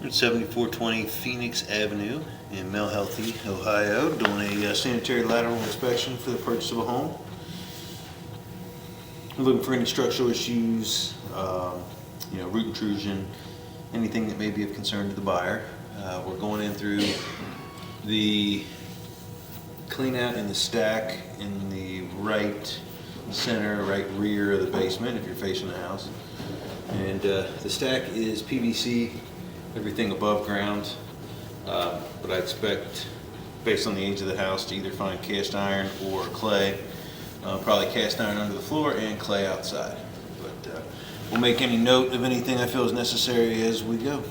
At 7420 Phoenix Avenue in Mel Healthy, Ohio, doing a sanitary lateral inspection for the purchase of a home. We're looking for any structural issues, root intrusion, anything that may be of concern to the buyer. We're going in through the clean out in the stack in the right center, right rear of the basement if you're facing the house. And the stack is PVC, everything above ground, but I expect, based on the age of the house, to either find cast iron or clay. Probably cast iron under the floor and clay outside. But we'll make any note of anything I feel is necessary as we go.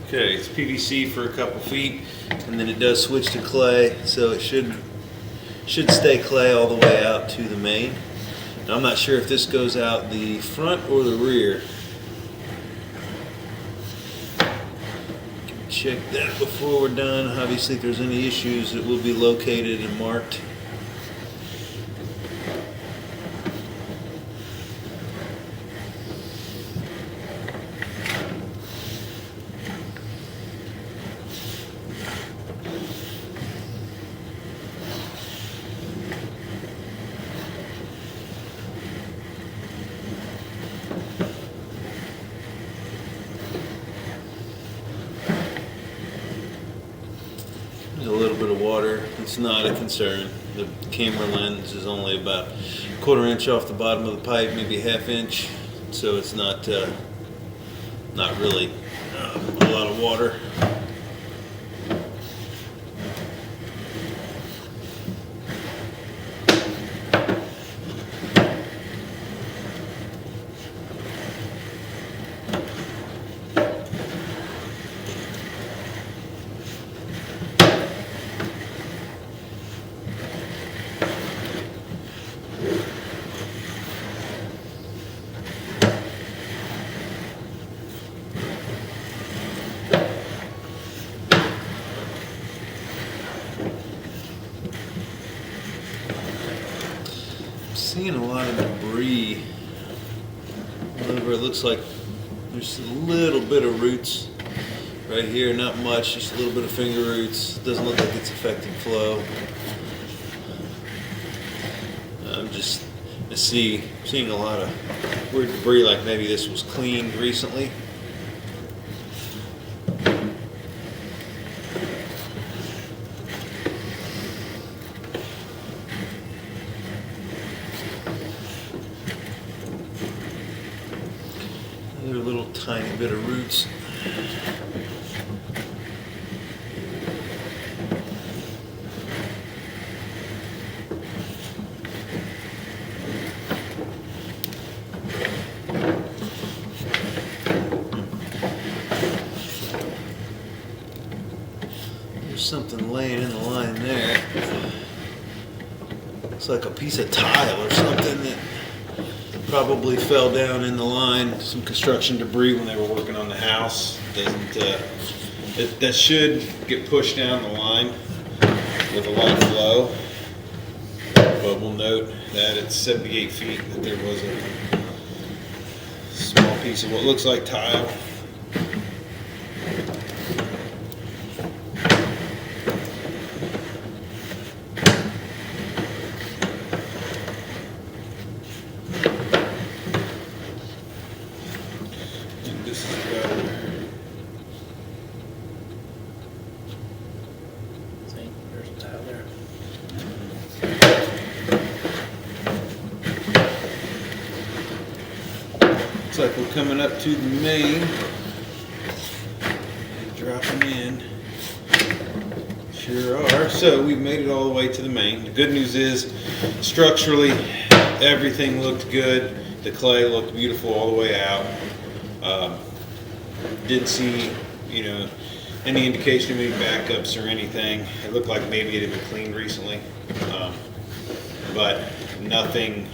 Okay, it's PVC for a couple feet, and then it does switch to clay, so it should stay clay all the way out to the main. Now, I'm not sure if this goes out the front or the rear. Check that before we're done. Obviously, if there's any issues, it will be located and marked. There's a little bit of water. It's not a concern. The camera lens is only about a quarter inch off the bottom of the pipe, maybe a half inch, so it's not really a lot of water. Seeing a lot of debris over. It looks like there's a little bit of roots right here, not much, just a little bit of finger roots. Doesn't look like it's affecting flow. I'm just seeing a lot of weird debris, like maybe this was cleaned recently. Another little tiny bit of roots. There's something laying in the line there. It's like a piece of tile or something that probably fell down in the line. Some construction debris when they were working on the house. That should get pushed down the line with a lot of flow. But we'll note that at 78 feet that there was a small piece of what looks like tile. And this is about there's a tile there. looks like we're coming up to the main and dropping in. Sure are. So we've made it all the way to the main. The good news is structurally everything looked good. The clay looked beautiful all the way out. Didn't see, any indication of any backups or anything. It looked like maybe it had been cleaned recently, but nothing.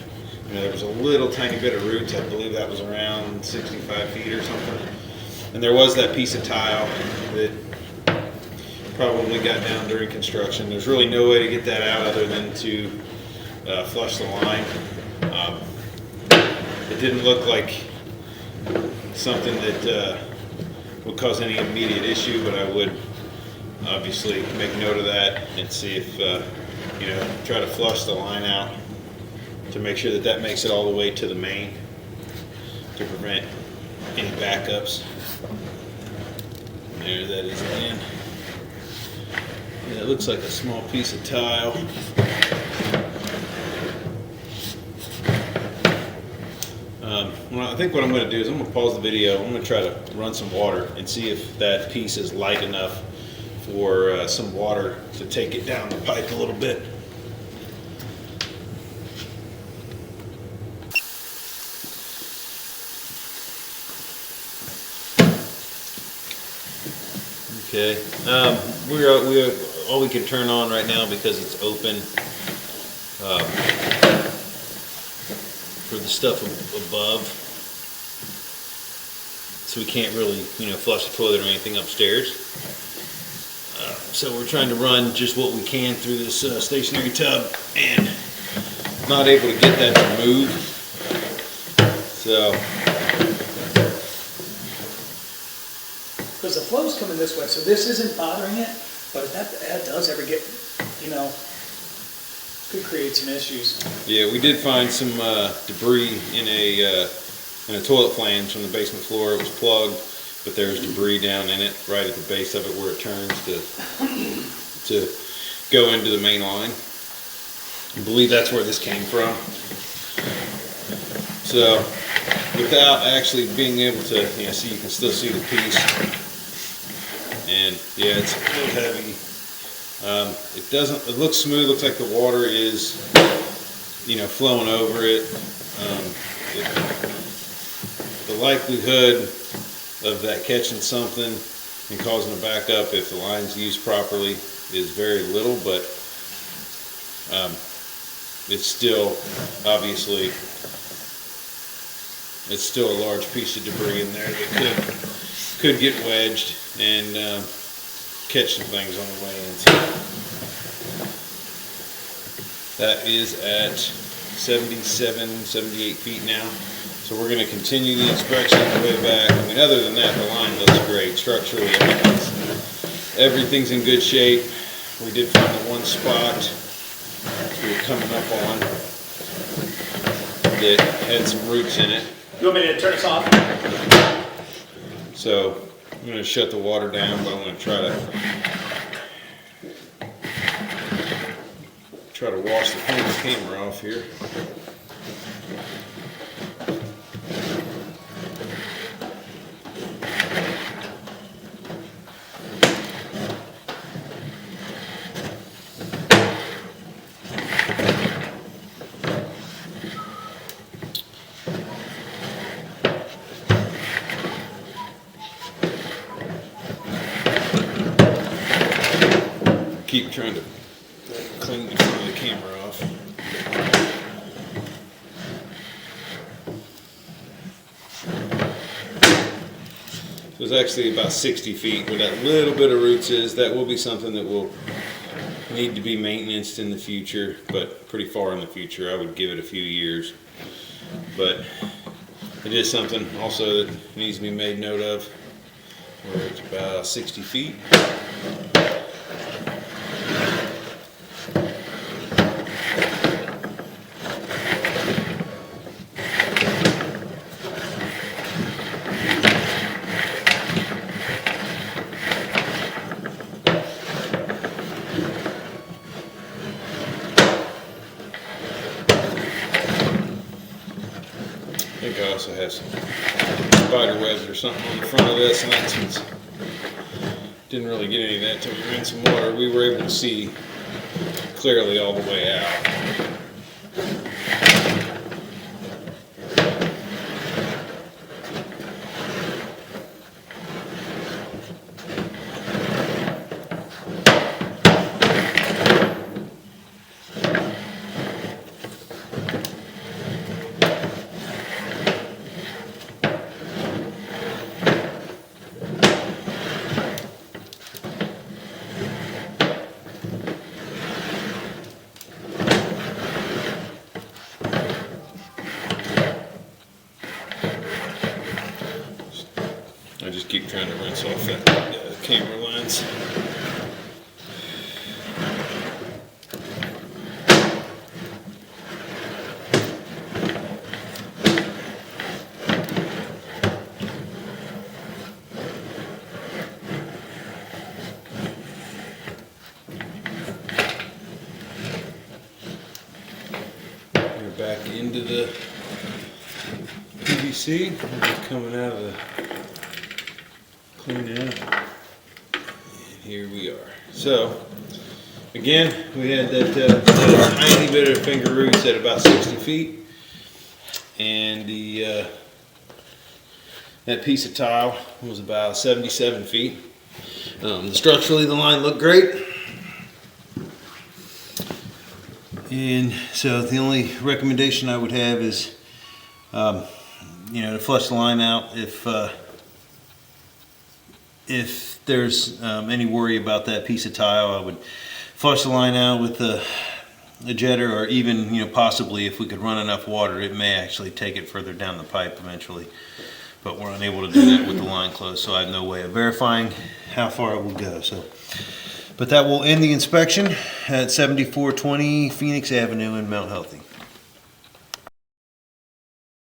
There was a little tiny bit of roots. I believe that was around 65 feet or something. And there was that piece of tile that probably got down during construction. There's really no way to get that out other than to flush the line. It didn't look like something that would cause any immediate issue, but I would obviously make note of that and see if, try to flush the line out to make sure that that makes it all the way to the main to prevent any backups. There that is again. Yeah, it looks like a small piece of tile. Well, I think what I'm going to do is I'm going to pause the video. I'm going to try to run some water and see if that piece is light enough for some water to take it down the pipe a little bit. Okay, we're all we can turn on right now because it's open for the stuff above, so we can't really flush the toilet or anything upstairs. So we're trying to run just what we can through this stationary tub, and not able to get that to move. So. Because the flow's coming this way, so this isn't bothering it, but if that does ever get, could create some issues. Yeah, we did find some debris in a toilet flange from the basement floor. It was plugged, but there was debris down in it, right at the base of it where it turns to go into the main line. I believe that's where this came from. So, without actually being able to, see, you can still see the piece. And yeah, it's a little heavy. It looks smooth. Looks like the water is, flowing over it. The likelihood of that catching something and causing a backup if the line's used properly is very little, but it's still, obviously, it's still a large piece of debris in there that could get wedged and catch some things on the way in. So that is at 77, 78 feet now. So we're going to continue the inspection on the way back. Other than that, the line looks great. Structurally, everything's in good shape. We did find the one spot we were coming up on that had some roots in it. You want me to turn this off? So I'm going to shut the water down, but I'm going to try to wash the camera off here. keep trying to clean the front of the camera off. So it's actually about 60 feet where that little bit of roots is. That will be something that will need to be maintained in the future, but pretty far in the future. I would give it a few years. But it is something also that needs to be made note of, where it's about 60 feet. I think I also have some spider webs or something on the front of this, and that's since didn't really get any of that until we ran some water. We were able to see clearly all the way out. I just keep trying to rinse off that camera lens. We're back into the PVC. We're just coming out of the Phoenix Ave. And here we are. So, again, we had that tiny bit of finger roots at about 60 feet. And that piece of tile was about 77 feet. Structurally, the line looked great. And so the only recommendation I would have is, to flush the line out if there's any worry about that piece of tile. I would flush the line out with a jetter, or even, possibly if we could run enough water, it may actually take it further down the pipe eventually. But we're unable to do that with the line closed, so I have no way of verifying how far it will go. But that will end the inspection at 7420 Phoenix Avenue in Mount Healthy.